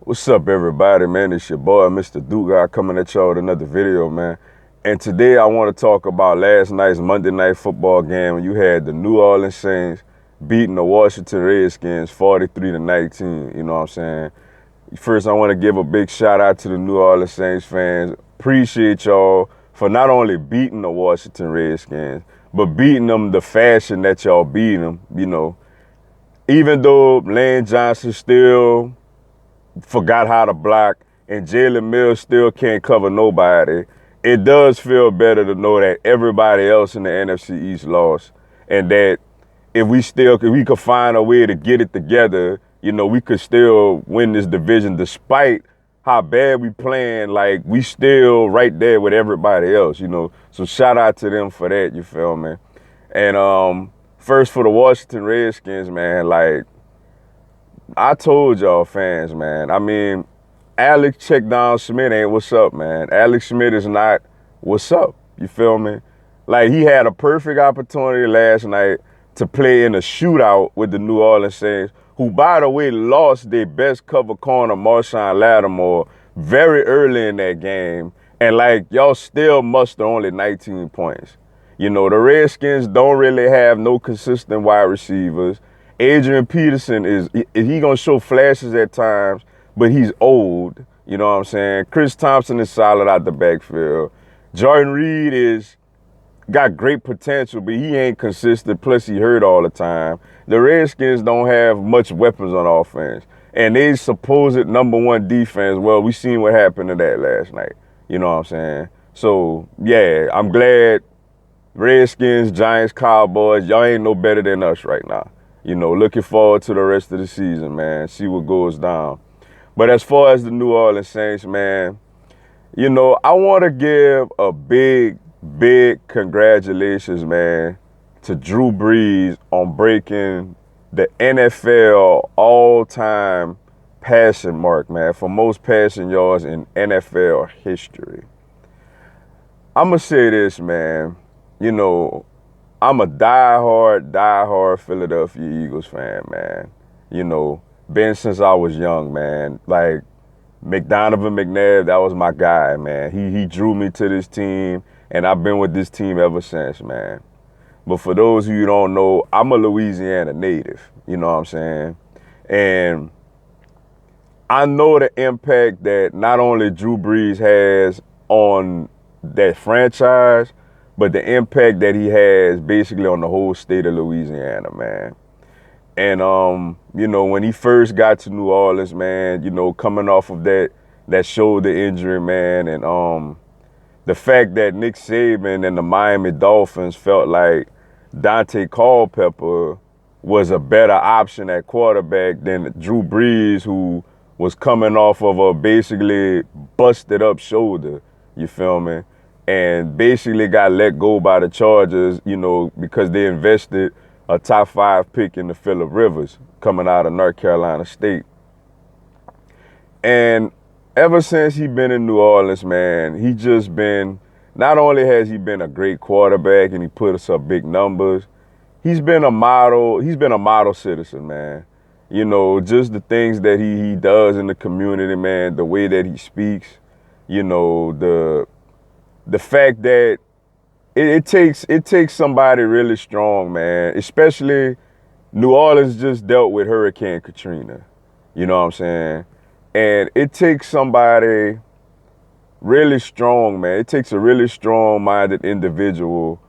What's up, everybody, man? It's your boy, Mr. Duke Guy, coming at y'all with another video, man. And today I want to talk about last night's Monday Night Football game when you had the New Orleans Saints beating the Washington Redskins 43-19, you know what I'm saying? First, I want to give a big shout out to the New Orleans Saints fans. Appreciate y'all for not only beating the Washington Redskins, but beating them the fashion that y'all beat them, you know. Even though Lane Johnson still forgot how to block, and Jalen Mills still can't cover nobody, it does feel better to know that everybody else in the NFC East lost, and that if we could find a way to get it together, you know, we could still win this division despite how bad we playing. Like, we still right there with everybody else, you know. So shout out to them for that, you feel me? And first for the Washington Redskins, man, like, I told y'all fans, man. I mean, Alex check down Smith ain't what's up, man. Alex Smith is not what's up. You feel me? Like, he had a perfect opportunity last night to play in a shootout with the New Orleans Saints, who, by the way, lost their best cover corner, Marshawn Lattimore, very early in that game. And, like, y'all still muster only 19 points. You know, the Redskins don't really have no consistent wide receivers. Adrian Peterson he gonna show flashes at times, but he's old. You know what I'm saying? Chris Thompson is solid out the backfield. Jordan Reed is got great potential, but he ain't consistent. Plus, he hurt all the time. The Redskins don't have much weapons on offense, and they supposed #1 defense. Well, we seen what happened to that last night. You know what I'm saying? So yeah, I'm glad. Redskins, Giants, Cowboys, y'all ain't no better than us right now. You know, looking forward to the rest of the season, man. See what goes down. But as far as the New Orleans Saints, man, you know, I want to give a big congratulations, man, to Drew Brees on breaking the NFL all-time passing mark, man, for most passing yards in NFL history. I'm going to say this, man. You know, I'm a diehard Philadelphia Eagles fan, man. You know, been since I was young, man. Like, McDonovan McNabb, that was my guy, man. He drew me to this team, and I've been with this team ever since, man. But for those of you who don't know, I'm a Louisiana native, you know what I'm saying? And I know the impact that not only Drew Brees has on that franchise, but the impact that he has basically on the whole state of Louisiana, man. And you know, when he first got to New Orleans, man, you know, coming off of that shoulder injury, man, and the fact that Nick Saban and the Miami Dolphins felt like Dante Culpepper was a better option at quarterback than Drew Brees, who was coming off of a basically busted up shoulder, you feel me? And basically got let go by the Chargers, you know, because they invested a top 5 pick in the Phillip Rivers coming out of North Carolina State. And ever since he been in New Orleans, man, he just been, not only has he been a great quarterback and he put us up big numbers, he's been a model citizen, man. You know, just the things that he does in the community, man, the way that he speaks, you know, the fact that it takes somebody really strong, man, especially New Orleans just dealt with Hurricane Katrina. You know what I'm saying? And it takes somebody really strong, man. It takes a really strong-minded individual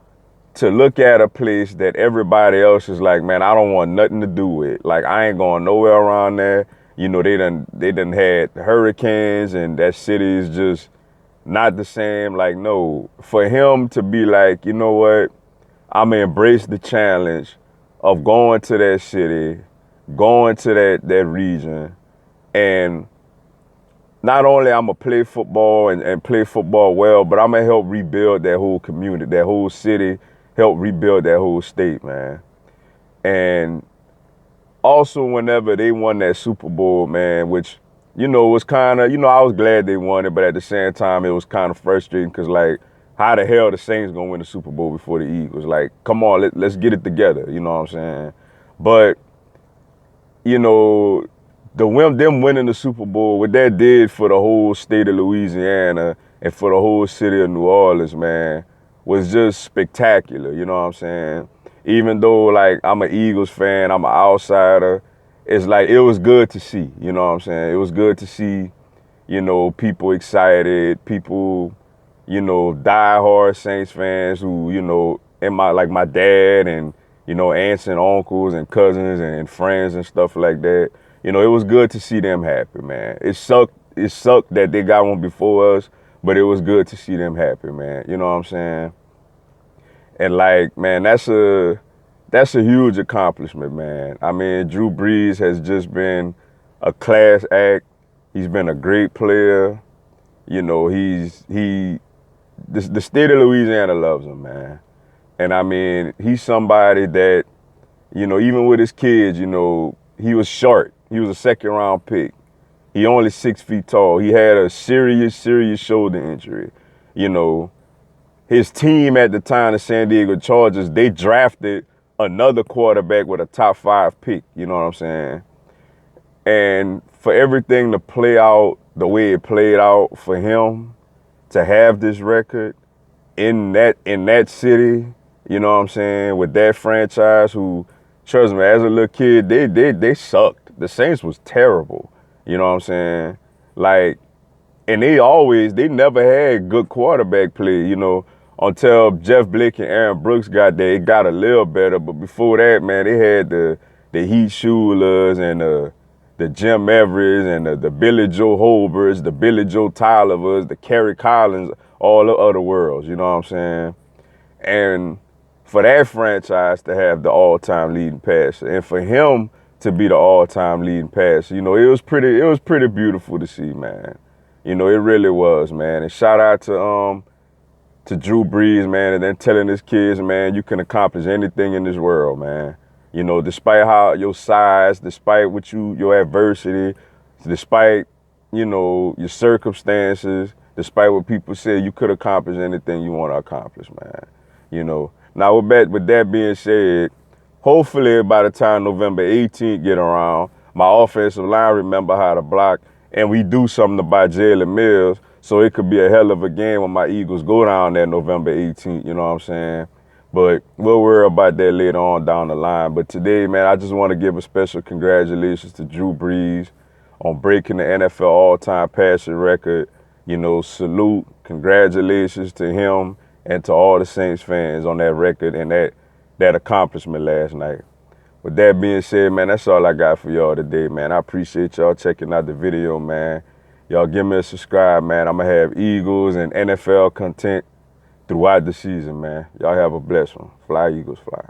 to look at a place that everybody else is like, man, I don't want nothing to do with. Like, I ain't going nowhere around there. You know, they done had hurricanes, and that city is just not the same. Like, no, for him to be like, you know what, I'm gonna embrace the challenge of going to that city, going to that region, and not only I'm gonna play football and play football well, but I'm gonna help rebuild that whole community, that whole city, help rebuild that whole state, man. And also, whenever they won that Super Bowl, man, which, you know, was kind of, you know, I was glad they won it, but at the same time, it was kind of frustrating because, like, how the hell the Saints gonna win the Super Bowl before the Eagles? Like, come on, let's get it together, you know what I'm saying? But, you know, them winning the Super Bowl, what that did for the whole state of Louisiana and for the whole city of New Orleans, man, was just spectacular. You know what I'm saying? Even though like I'm an Eagles fan, I'm an outsider, it's like it was good to see. You know what I'm saying? It was good to see, people excited, people, diehard Saints fans who, and my dad and, aunts and uncles and cousins and friends and stuff like that. It was good to see them happy, man. It sucked that they got one before us, but it was good to see them happy, man. You know what I'm saying? And like, man, that's a huge accomplishment, man. I mean, Drew Brees has just been a class act. He's been a great player. The state of Louisiana loves him, man. And I mean, he's somebody that, even with his kids, he was short. He was a second round pick. He only 6 feet tall. He had a serious shoulder injury. His team at the time, the San Diego Chargers, they drafted another quarterback with a top 5 pick. You know what I'm saying? And for everything to play out the way it played out for him, to have this record in that city, you know what I'm saying, with that franchise who, trust me, as a little kid, they sucked. The Saints was terrible. You know what I'm saying? Like, and they never had good quarterback play, until Jeff Blick and Aaron Brooks got there. It got a little better, but before that, man, they had the Heath Schulers and the Jim Everett and the Billy Joe Holberts, the Billy Joe Tyler's, the Kerry Collins, all the other worlds, you know what I'm saying? And for that franchise to have the all-time leading passer, and for him to be the all-time leading passer, it was pretty beautiful to see, man. It really was, man. And shout out to Drew Brees, man, and then telling his kids, man, you can accomplish anything in this world, man. Despite how your size, despite your adversity, despite, your circumstances, despite what people say, you could accomplish anything you want to accomplish, man. Now with that being said, hopefully by the time November 18th get around, my offensive line remember how to block, and we do something about Jalen Mills, so it could be a hell of a game when my Eagles go down there November 18th, you know what I'm saying? But we'll worry about that later on down the line. But today, man, I just want to give a special congratulations to Drew Brees on breaking the NFL all-time passing record. Salute, congratulations to him and to all the Saints fans on that record and that accomplishment last night. With that being said, man, that's all I got for y'all today, man. I appreciate y'all checking out the video, man. Y'all give me a subscribe, man. I'm going to have Eagles and NFL content throughout the season, man. Y'all have a blessed one. Fly, Eagles, fly.